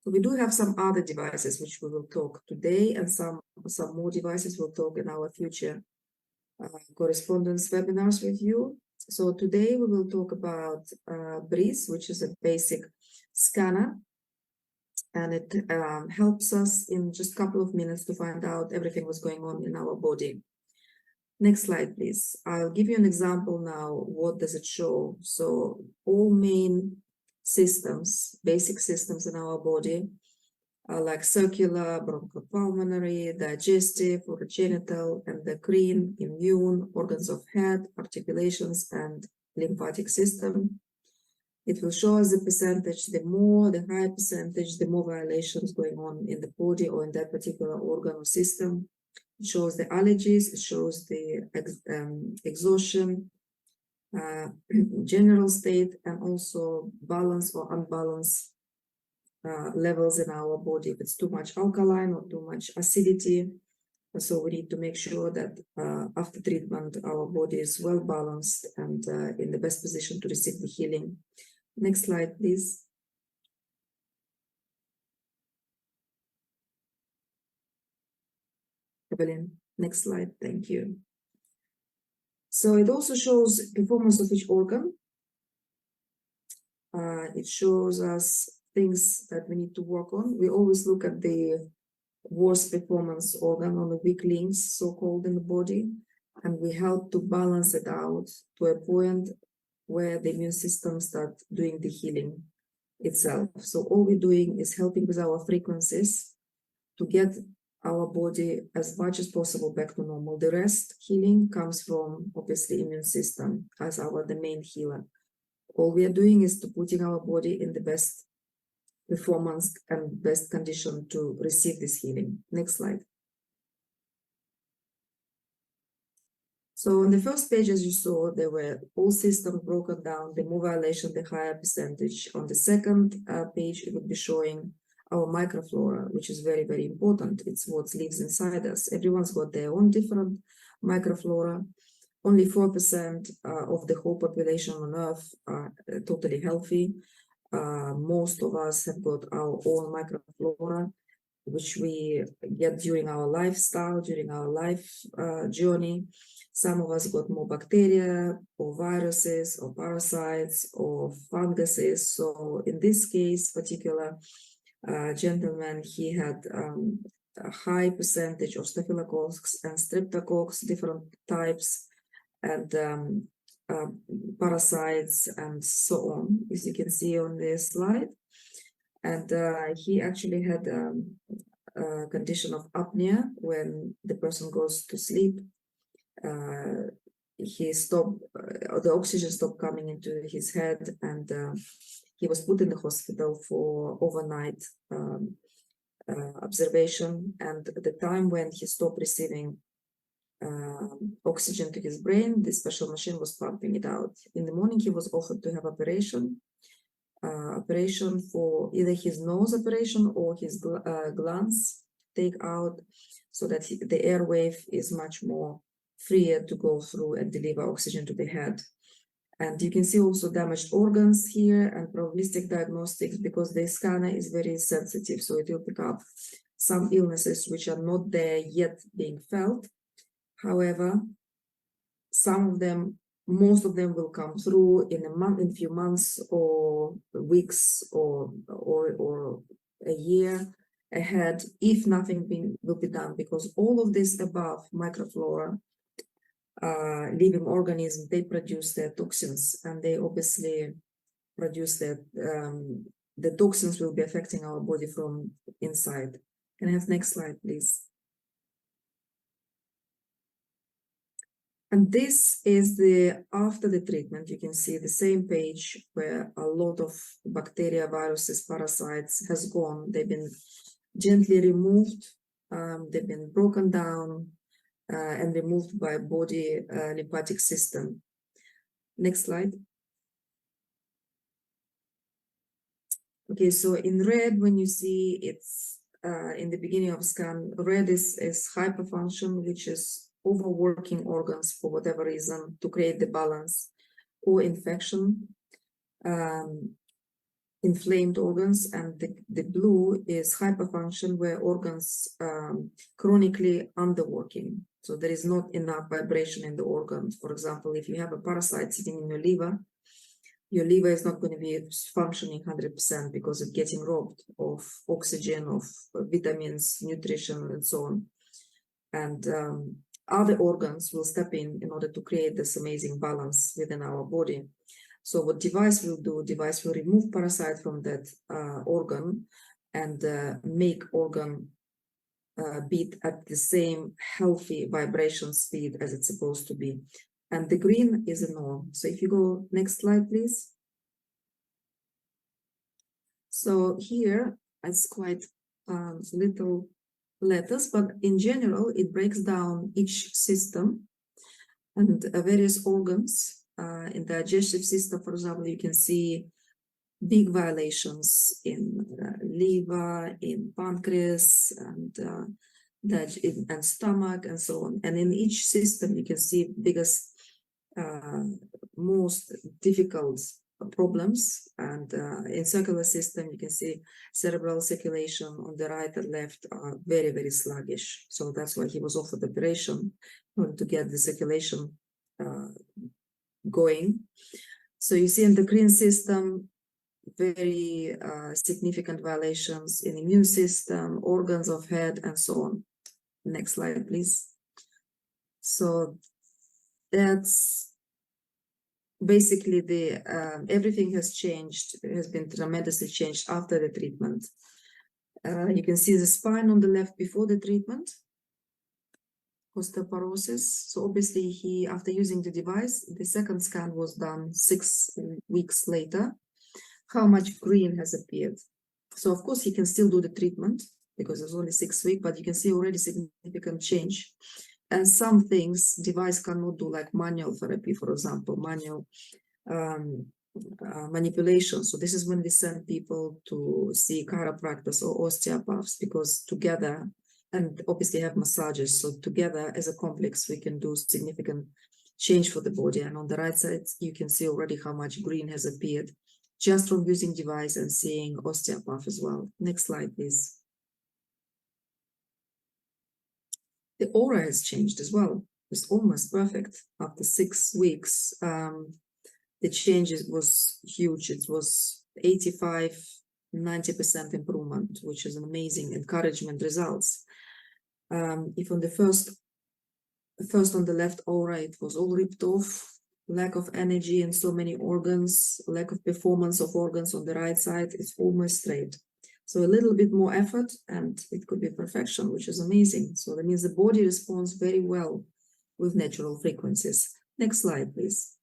We do have some other devices which we will talk today, and some more devices we'll talk in our future correspondence webinars with you. So today we will talk about BRIS, which is a basic scanner, and it helps us in just a couple of minutes to find out everything what's going on in our body. Next slide, please. I'll give you an example now. What does it show? So all main systems, basic systems in our body are like circular, bronchopulmonary, digestive, urogenital, endocrine, immune, organs of head, articulations, and lymphatic system. It will show us the percentage. The higher percentage, the more violations going on in the body or in that particular organ or system. It shows the allergies, it shows the exhaustion, general state, and also balance or unbalanced levels in our body. If it's too much alkaline or too much acidity. So we need to make sure that after treatment, our body is well balanced and in the best position to receive the healing. Next slide, please. Evelyn, next slide, thank you. So it also shows performance of each organ. It shows us things that we need to work on. We always look at the worst performance organ on the weak links, so-called, in the body, and we help to balance it out to a point where the immune system starts doing the healing itself. So all we're doing is helping with our frequencies to get our body as much as possible back to normal. The rest healing comes from obviously immune system as the main healer. All we are doing is to putting our body in the best performance and best condition to receive this healing. Next slide. So on the first page, as you saw, there were all systems broken down, the more violation, the higher percentage. On the second page, it would be showing our microflora, which is very, very important. It's what lives inside us. Everyone's got their own different microflora. Only 4% of the whole population on Earth are totally healthy. Most of us have got our own microflora, which we get during our lifestyle, during our life journey. Some of us got more bacteria or viruses or parasites or funguses. So in this case, particular gentleman, he had a high percentage of staphylococcus and streptococcus, different types, and parasites and so on, as you can see on this slide. And he actually had a condition of apnea. When the person goes to sleep, the oxygen stopped coming into his head, and he was put in the hospital for overnight observation. And at the time when he stopped receiving oxygen to his brain, the special machine was pumping it out. In the morning, he was offered to have operation for either his nose operation or his glands take out, so that the airwave is much more freer to go through and deliver oxygen to the head. And you can see also damaged organs here and probabilistic diagnostics, because the scanner is very sensitive, so it will pick up some illnesses which are not there yet being felt. However, some of them, most of them will come through in a few months or weeks or a year ahead, if nothing will be done, because all of this above microflora, living organisms, they produce their toxins, and they obviously produce that the toxins will be affecting our body from inside. Can I have next slide, please? And this is the after the treatment. You can see the same page where a lot of bacteria, viruses, parasites has gone. They've been gently removed. They've been broken down and removed by body lymphatic system. Next slide. Okay, so in red, when you see it's in the beginning of scan, red is hyperfunction, which is overworking organs for whatever reason to create the balance, or infection. inflamed organs, and the blue is hyperfunction, where organs chronically underworking. So there is not enough vibration in the organs. For example, if you have a parasite sitting in your liver is not going to be functioning 100% because it's getting robbed of oxygen, of vitamins, nutrition, and so on. And other organs will step in order to create this amazing balance within our body. So what device will do, device will remove parasite from that organ and make organ beat at the same healthy vibration speed as it's supposed to be. And the green is a no. So if you go next slide, please. So here it's quite little letters, but in general, it breaks down each system and various organs. In the digestive system, for example, you can see big violations in liver, in pancreas, and stomach, and so on. And in each system, you can see biggest, most difficult problems. And in circular system, you can see cerebral circulation on the right and left are very, very sluggish. So that's why he was offered operation in order to get the circulation going. So you see in the green system, very significant violations in immune system, organs of head, and so on. Next slide, please. So that's basically the everything has changed. It has been tremendously changed after the treatment. You can see the spine on the left before the treatment, osteoporosis. So obviously he, after using the device, the second scan was done 6 weeks later. How much green has appeared? So of course he can still do the treatment because it's only 6 weeks, but you can see already significant change. And some things device cannot do, like manual therapy, for example, manual manipulation. So this is when we send people to see chiropractors or osteopaths, because together, and obviously have massages, so together as a complex we can do significant change for the body. And on the right side you can see already how much green has appeared just from using device and seeing osteopath as well. Next slide, please. The aura has changed as well. It's almost perfect after 6 weeks. The changes was huge. It was 85–90% improvement, which is an amazing encouragement results. If on the first on the left aura, it was all ripped off, lack of energy in so many organs, lack of performance of organs. On the right side, it's almost straight. So a little bit more effort and it could be perfection, which is amazing. So that means the body responds very well with natural frequencies. Next slide, please.